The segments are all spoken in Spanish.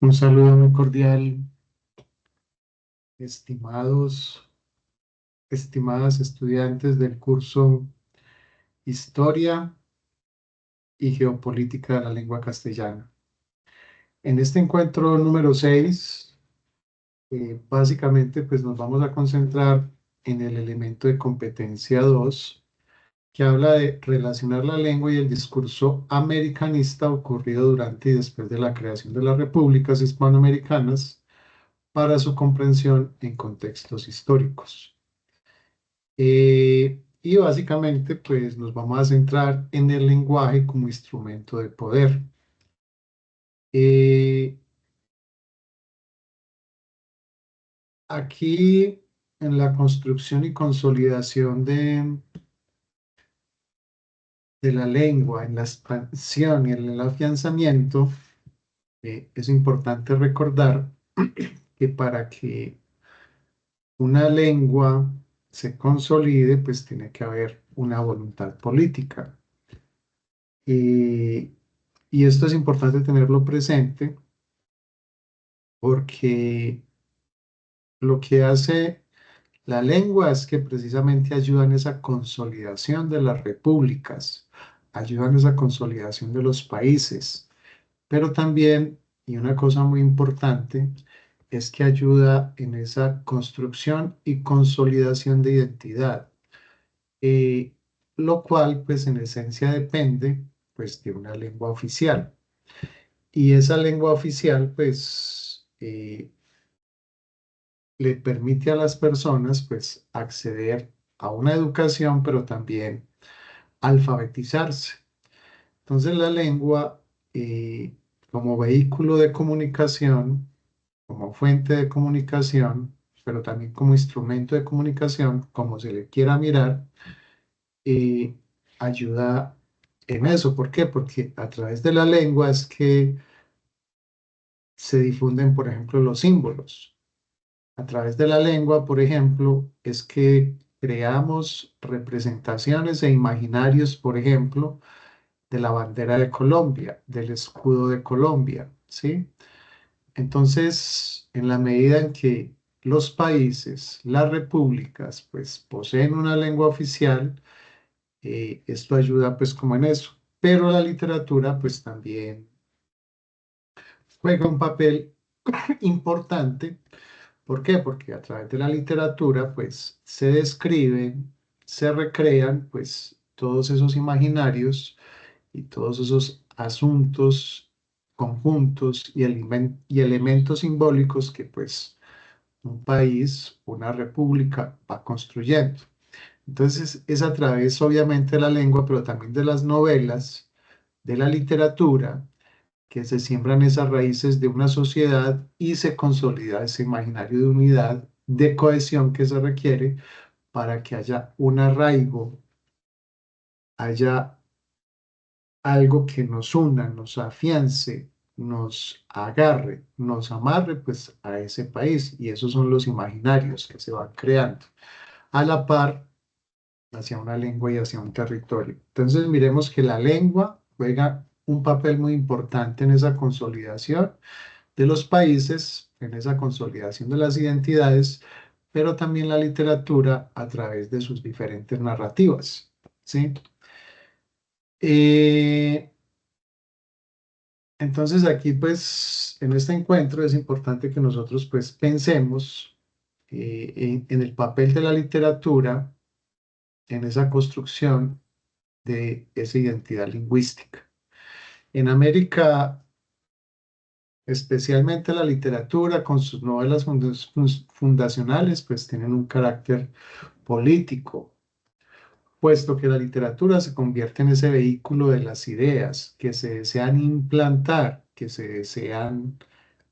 Un saludo muy cordial, estimadas estudiantes del curso Historia y Geopolítica de la Lengua Castellana. En este encuentro número 6, básicamente pues nos vamos a concentrar en el elemento de competencia 2, que habla de relacionar la lengua y el discurso americanista ocurrido durante y después de la creación de las repúblicas hispanoamericanas para su comprensión en contextos históricos. Y básicamente, pues nos vamos a centrar en el lenguaje como instrumento de poder. Eh, Aquí, en la construcción y consolidación de la lengua, en la expansión y en el afianzamiento, es importante recordar que para que una lengua se consolide, pues tiene que haber una voluntad política. Eh, y esto es importante tenerlo presente porque lo que hace la lengua es que precisamente ayuda en esa consolidación de las repúblicas, ayuda en esa consolidación de los países, pero también, y una cosa muy importante, es que ayuda en esa construcción y consolidación de identidad, eh, lo cual pues en esencia depende pues de una lengua oficial. Y esa lengua oficial pues le permite a las personas pues acceder a una educación, pero también alfabetizarse. Entonces la lengua como vehículo de comunicación, como fuente de comunicación, pero también como instrumento de comunicación, como se le quiera mirar, eh, ayuda en eso. ¿Por qué? Porque a través de la lengua es que se difunden, por ejemplo, los símbolos. A través de la lengua, por ejemplo, es que creamos representaciones e imaginarios, por ejemplo, de la bandera de Colombia, del escudo de Colombia, ¿sí? Entonces, en la medida en que los países, las repúblicas, pues poseen una lengua oficial, esto ayuda pues como en eso. Pero la literatura pues también juega un papel importante. ¿Por qué? Porque a través de la literatura, pues, se describen, se recrean, pues, todos esos imaginarios y todos esos asuntos, conjuntos y elementos simbólicos que, pues, un país, una república va construyendo. Entonces, es a través, obviamente, de la lengua, pero también de las novelas, de la literatura, que se siembran esas raíces de una sociedad y se consolida ese imaginario de unidad, de cohesión que se requiere para que haya un arraigo, haya algo que nos una, nos afiance, nos agarre, nos amarre pues a ese país. Y esos son los imaginarios que se van creando a la par hacia una lengua y hacia un territorio. Entonces miremos que la lengua juega un papel muy importante en esa consolidación de los países, en esa consolidación de las identidades, pero también la literatura a través de sus diferentes narrativas, ¿sí? Eh, entonces aquí pues en este encuentro es importante que nosotros pues pensemos en el papel de la literatura en esa construcción de esa identidad lingüística. En América, especialmente la literatura con sus novelas fundacionales, pues tienen un carácter político, puesto que la literatura se convierte en ese vehículo de las ideas que se desean implantar, que se desean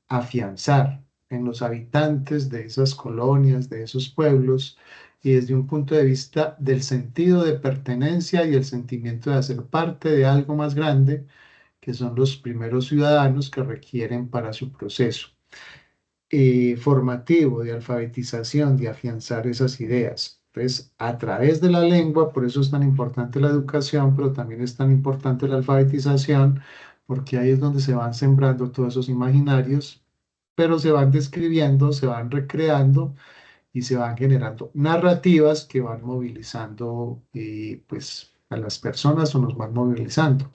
afianzar en los habitantes de esas colonias, de esos pueblos, y desde un punto de vista del sentido de pertenencia y el sentimiento de hacer parte de algo más grande, que son los primeros ciudadanos que requieren para su proceso formativo, de alfabetización, de afianzar esas ideas. Entonces, a través de la lengua, por eso es tan importante la educación, pero también es tan importante la alfabetización, porque ahí es donde se van sembrando todos esos imaginarios, pero se van describiendo, se van recreando y se van generando narrativas que van movilizando pues a las personas o nos van movilizando.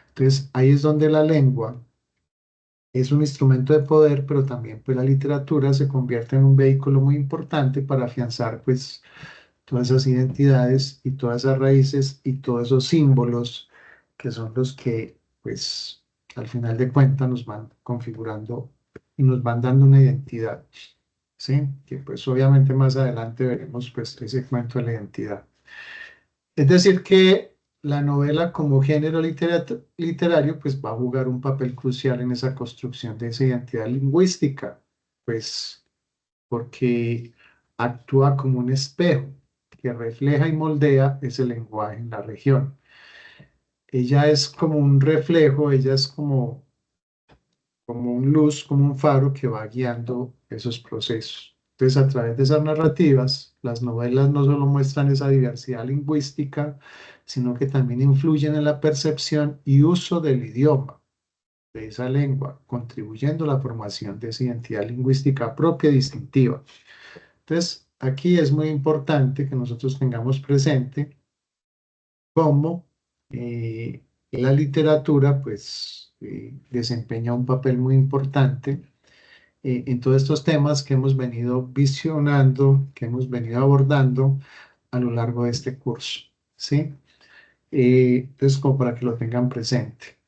Entonces ahí es donde la lengua es un instrumento de poder, pero también pues la literatura se convierte en un vehículo muy importante para afianzar pues todas esas identidades y todas esas raíces y todos esos símbolos que son los que pues al final de cuentas nos van configurando y nos van dando una identidad. ¿Sí? Que pues obviamente más adelante veremos pues ese cuento de la identidad. Es decir, que la novela como género literario pues va a jugar un papel crucial en esa construcción de esa identidad lingüística, pues porque actúa como un espejo que refleja y moldea ese lenguaje en la región. Ella es como un reflejo, ella es como un luz, como un faro que va guiando esos procesos. Entonces, a través de esas narrativas, las novelas no solo muestran esa diversidad lingüística, sino que también influyen en la percepción y uso del idioma, de esa lengua, contribuyendo a la formación de esa identidad lingüística propia y distintiva. Entonces, aquí es muy importante que nosotros tengamos presente cómo la literatura, pues, desempeña un papel muy importante en todos estos temas que hemos venido visionando, que hemos venido abordando a lo largo de este curso, ¿sí? Entonces, como para que lo tengan presente.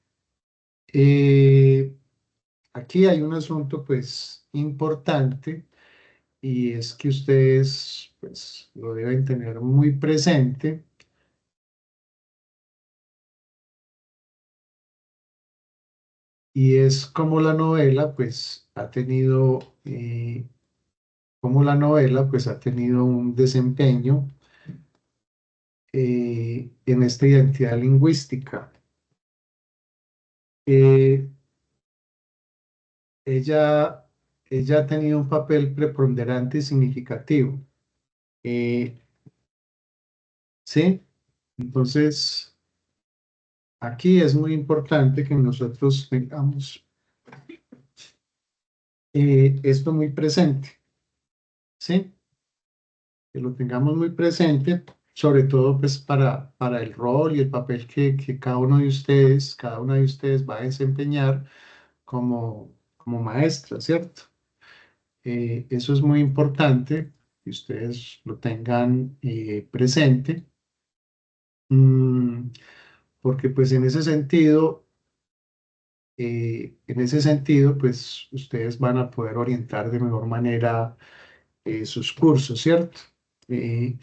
Eh, Aquí hay un asunto, pues, importante y es que ustedes, pues, lo deben tener muy presente y es como la novela, pues, ha tenido, como la novela, pues, ha tenido un desempeño en esta identidad lingüística. Eh, ella, ella ha tenido un papel preponderante y significativo. Eh, ¿Sí? Entonces, aquí es muy importante que nosotros tengamos esto muy presente, ¿sí? Que lo tengamos muy presente, sobre todo pues para el rol y el papel que cada una de ustedes va a desempeñar como maestra, ¿cierto? Eso es muy importante que ustedes lo tengan presente, mm, porque pues en ese sentido, pues ustedes van a poder orientar de mejor manera sus cursos, ¿cierto? Eh,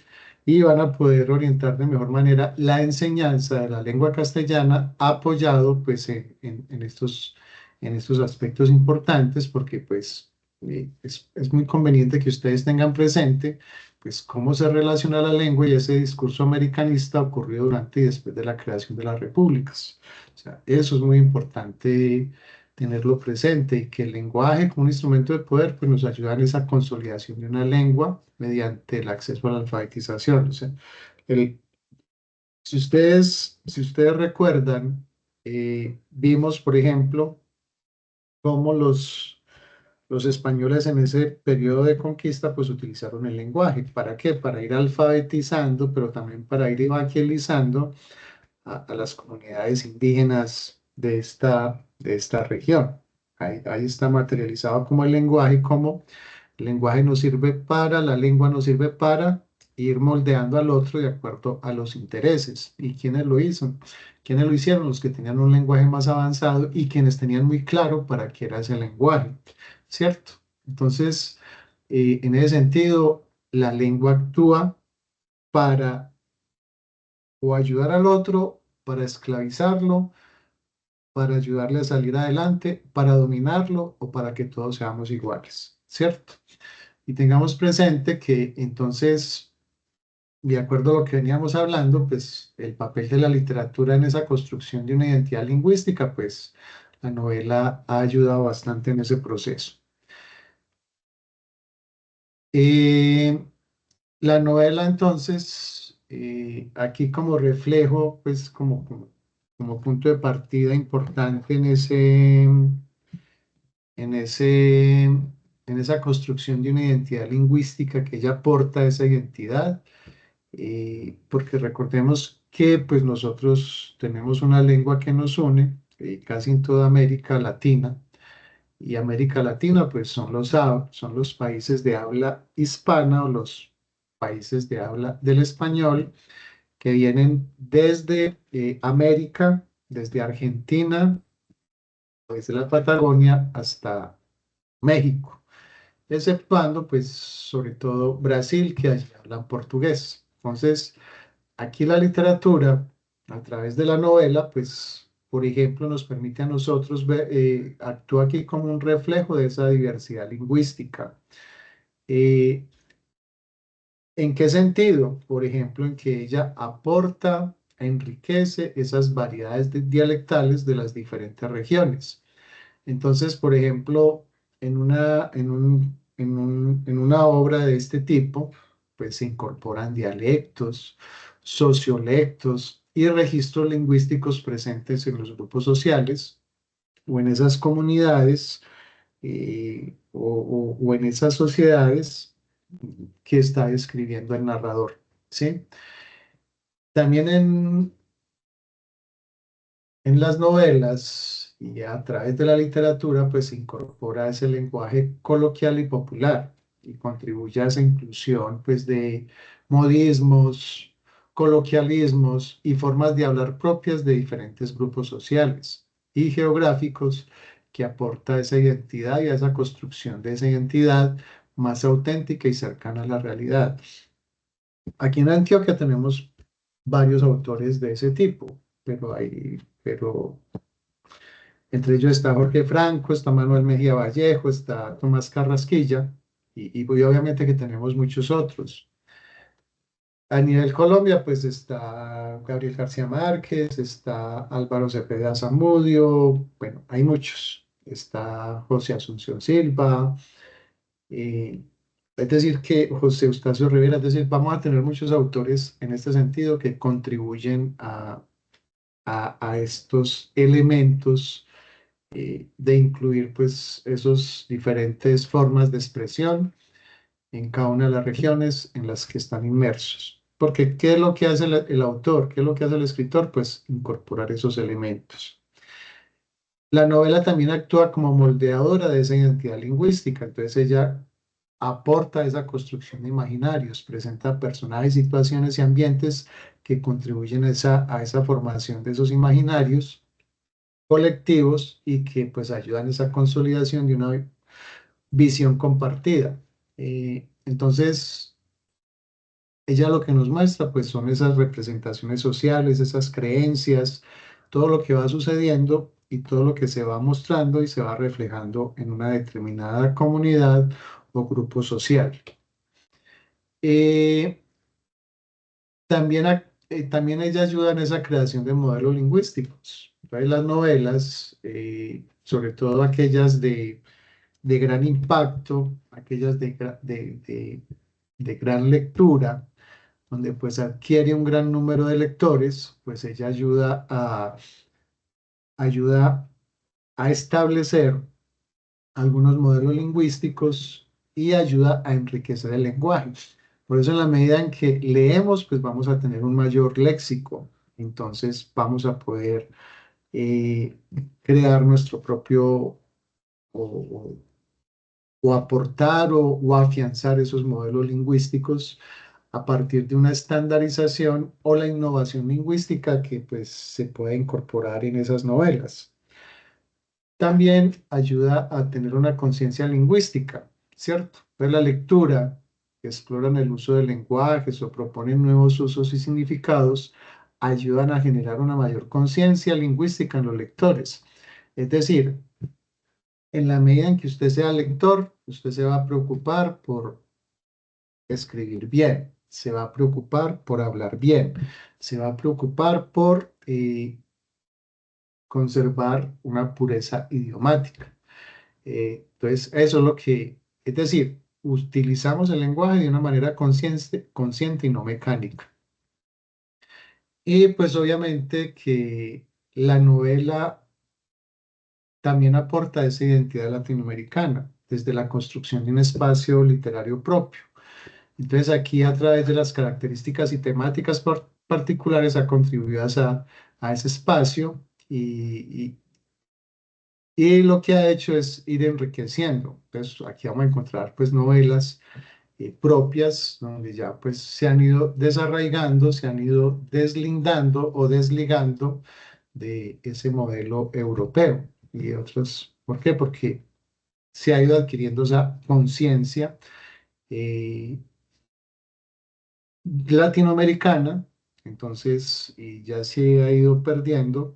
y van a poder orientar de mejor manera la enseñanza de la lengua castellana apoyado pues en estos aspectos importantes porque pues es muy conveniente que ustedes tengan presente pues cómo se relaciona la lengua y ese discurso americanista ocurrido durante y después de la creación de las repúblicas. O sea, eso es muy importante tenerlo presente y que el lenguaje como un instrumento de poder pues nos ayuda en esa consolidación de una lengua mediante el acceso a la alfabetización. O sea, el- si ustedes recuerdan, vimos, por ejemplo, cómo los españoles en ese periodo de conquista pues utilizaron el lenguaje. ¿Para qué? Para ir alfabetizando, pero también para ir evangelizando a las comunidades indígenas de esta región. Ahí está materializado como el lenguaje, como el lenguaje nos sirve para, la lengua nos sirve para ir moldeando al otro de acuerdo a los intereses. ¿Y quiénes lo hizo? ¿Quiénes lo hicieron? Los que tenían un lenguaje más avanzado y quienes tenían muy claro para qué era ese lenguaje, ¿cierto? Entonces, en ese sentido, la lengua actúa para o ayudar al otro, para esclavizarlo, para ayudarle a salir adelante, para dominarlo o para que todos seamos iguales, ¿cierto? Y tengamos presente que entonces, de acuerdo a lo que veníamos hablando, pues el papel de la literatura en esa construcción de una identidad lingüística, pues la novela ha ayudado bastante en ese proceso. Eh, la novela entonces, aquí como reflejo, pues como como punto de partida importante en ese, en esa construcción de una identidad lingüística que ella aporta esa identidad, porque recordemos que pues nosotros tenemos una lengua que nos une casi en toda América Latina, y América Latina pues son los países de habla hispana o los países de habla del español que vienen desde América, desde Argentina, desde la Patagonia hasta México, exceptuando pues sobre todo Brasil, que allí hablan portugués. Entonces, aquí la literatura, a través de la novela, pues, por ejemplo, nos permite a nosotros ver, actúa aquí como un reflejo de esa diversidad lingüística. Eh, ¿En qué sentido? Por ejemplo, en que ella aporta, enriquece esas variedades dialectales de las diferentes regiones. Entonces, por ejemplo, en una obra de este tipo, pues se incorporan dialectos, sociolectos y registros lingüísticos presentes en los grupos sociales o en esas comunidades o en esas sociedades que está describiendo el narrador, ¿sí? También en las novelas y a través de la literatura, pues se incorpora ese lenguaje coloquial y popular y contribuye a esa inclusión, pues, de modismos, coloquialismos y formas de hablar propias de diferentes grupos sociales y geográficos que aporta esa identidad y a esa construcción de esa identidad más auténtica y cercana a la realidad. Aquí en Antioquia tenemos varios autores de ese tipo, pero entre ellos está Jorge Franco, está Manuel Mejía Vallejo, está Tomás Carrasquilla, y obviamente que tenemos muchos otros. A nivel Colombia, pues está Gabriel García Márquez, está Álvaro Cepeda Zamudio, bueno, hay muchos. Está José Asunción Silva, eh, es decir, que José Eustacio Rivera, es decir, vamos a tener muchos autores en este sentido que contribuyen a estos elementos de incluir pues esos diferentes formas de expresión en cada una de las regiones en las que están inmersos. Porque ¿qué es lo que hace el autor? ¿Qué es lo que hace el escritor? Pues incorporar esos elementos. La novela también actúa como moldeadora de esa identidad lingüística, entonces ella aporta esa construcción de imaginarios, presenta personajes, situaciones y ambientes que contribuyen a esa formación de esos imaginarios colectivos y que pues ayudan a esa consolidación de una visión compartida. Entonces, ella lo que nos muestra pues son esas representaciones sociales, esas creencias, todo lo que va sucediendo y todo lo que se va mostrando y se va reflejando en una determinada comunidad o grupo social. Eh, también ella ayuda en esa creación de modelos lingüísticos. Entonces, las novelas, sobre todo aquellas de gran impacto, aquellas de gran lectura, donde pues adquiere un gran número de lectores, pues ella ayuda a establecer algunos modelos lingüísticos y ayuda a enriquecer el lenguaje. Por eso en la medida en que leemos, pues vamos a tener un mayor léxico, entonces vamos a poder eh, crear nuestro propio o, o aportar o afianzar esos modelos lingüísticos a partir de una estandarización o la innovación lingüística que pues se puede incorporar en esas novelas. También ayuda a tener una conciencia lingüística, ¿cierto? Pues la lectura, que exploran el uso de lenguajes o proponen nuevos usos y significados, ayudan a generar una mayor conciencia lingüística en los lectores. Es decir, en la medida en que usted sea lector, usted se va a preocupar por escribir bien, se va a preocupar por hablar bien, se va a preocupar por conservar una pureza idiomática. Entonces, eso es lo que, es decir, utilizamos el lenguaje de una manera consciente y no mecánica. Y pues obviamente que la novela también aporta esa identidad latinoamericana desde la construcción de un espacio literario propio. Entonces aquí a través de las características y temáticas particulares ha contribuido a ese espacio y lo que ha hecho es ir enriqueciendo. Entonces aquí vamos a encontrar pues novelas propias donde ya pues se han ido desarraigando, se han ido deslindando o desligando de ese modelo europeo y otros. ¿Por qué? Porque se ha ido adquiriendo esa conciencia eh, latinoamericana, entonces y ya se ha ido perdiendo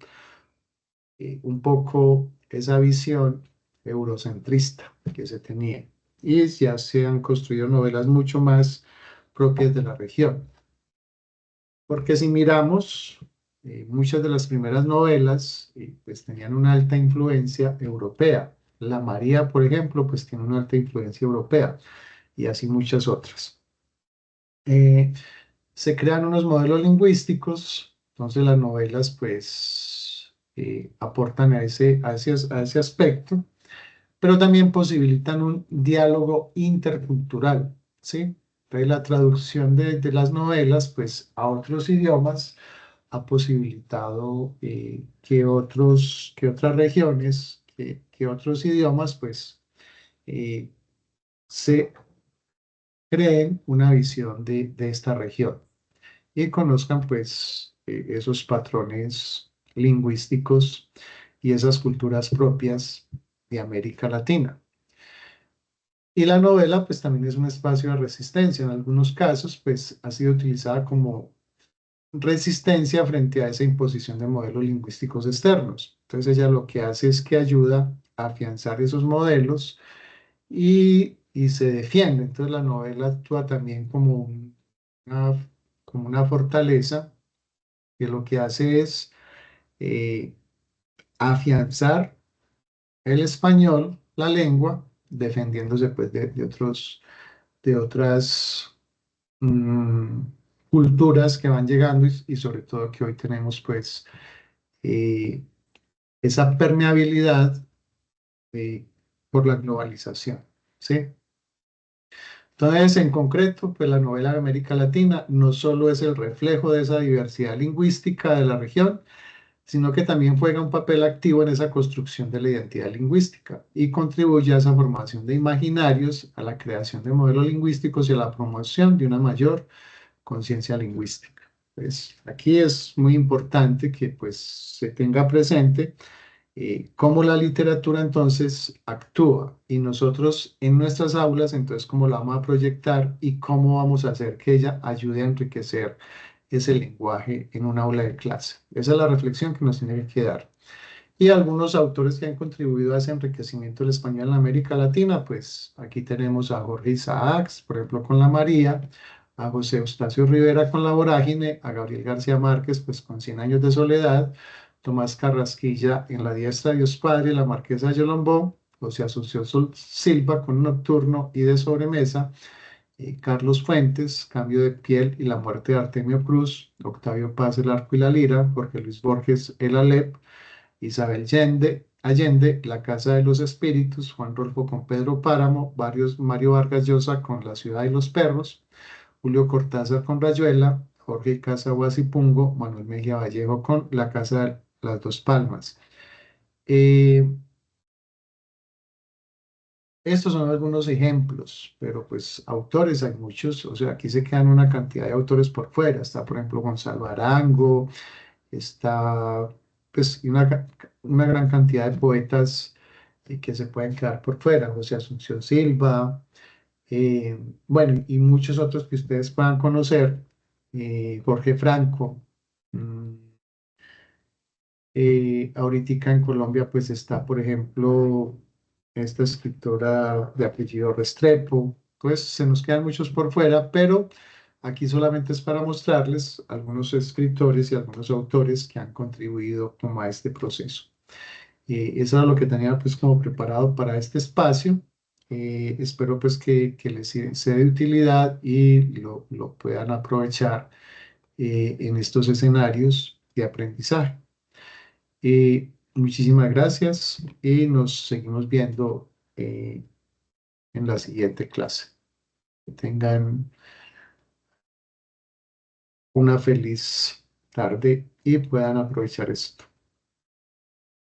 un poco esa visión eurocentrista que se tenía. Y ya se han construido novelas mucho más propias de la región. Porque si miramos, muchas de las primeras novelas pues tenían una alta influencia europea. La María, por ejemplo, pues tiene una alta influencia europea y así muchas otras. Eh, Se crean unos modelos lingüísticos, entonces las novelas pues aportan a ese aspecto, pero también posibilitan un diálogo intercultural, ¿sí? Entonces la traducción de las novelas pues a otros idiomas ha posibilitado que otras regiones, que otros idiomas pues eh, se creen una visión de esta región y conozcan pues esos patrones lingüísticos y esas culturas propias de América Latina. Y la novela pues también es un espacio de resistencia. En algunos casos pues ha sido utilizada como resistencia frente a esa imposición de modelos lingüísticos externos. Entonces ella lo que hace es que ayuda a afianzar esos modelos y se defiende. Entonces la novela actúa también una, como una fortaleza que lo que hace es eh, afianzar el español, la lengua, defendiéndose pues de otras mm, culturas que van llegando y sobre todo que hoy tenemos pues eh, esa permeabilidad eh, por la globalización, ¿sí? Entonces, en concreto, pues la novela de América Latina no solo es el reflejo de esa diversidad lingüística de la región, sino que también juega un papel activo en esa construcción de la identidad lingüística y contribuye a esa formación de imaginarios, a la creación de modelos lingüísticos y a la promoción de una mayor conciencia lingüística. Pues aquí es muy importante que pues se tenga presente cómo la literatura entonces actúa y nosotros en nuestras aulas entonces cómo la vamos a proyectar y cómo vamos a hacer que ella ayude a enriquecer ese lenguaje en un aula de clase. Esa es la reflexión que nos tiene que dar. Y algunos autores que han contribuido a ese enriquecimiento del español en América Latina, pues aquí tenemos a Jorge Isaacs, por ejemplo, con La María, a José Eustacio Rivera con La Vorágine, a Gabriel García Márquez, pues con Cien años de soledad, Tomás Carrasquilla en La diestra de Dios Padre, La Marquesa de Yolombó, José Asunción Silva con Nocturno y de Sobremesa, Carlos Fuentes, Cambio de piel y la muerte de Artemio Cruz, Octavio Paz, El arco y la lira, Jorge Luis Borges, El Alep, Isabel Allende, La Casa de los Espíritus, Juan Rolfo con Pedro Páramo, Mario Vargas Llosa con La Ciudad y los Perros, Julio Cortázar con Rayuela, Jorge Casaguas y Pungo, Manuel Mejía Vallejo con La Casa de las Dos Palmas. Eh, Estos son algunos ejemplos, pero pues autores hay muchos, o sea, aquí se quedan una cantidad de autores por fuera. Está, por ejemplo, Gonzalo Arango, está pues una gran cantidad de poetas que se pueden quedar por fuera, José Asunción Silva, bueno, y muchos otros que ustedes puedan conocer, Jorge Franco. mm, Ahorita en Colombia pues está, por ejemplo, esta escritora de apellido Restrepo, pues se nos quedan muchos por fuera, pero aquí solamente es para mostrarles algunos escritores y algunos autores que han contribuido como a este proceso. Eso era lo que tenía pues como preparado para este espacio. Espero pues que les sea de utilidad y lo puedan aprovechar en estos escenarios de aprendizaje. Muchísimas gracias y nos seguimos viendo en la siguiente clase. Que tengan una feliz tarde y puedan aprovechar esto.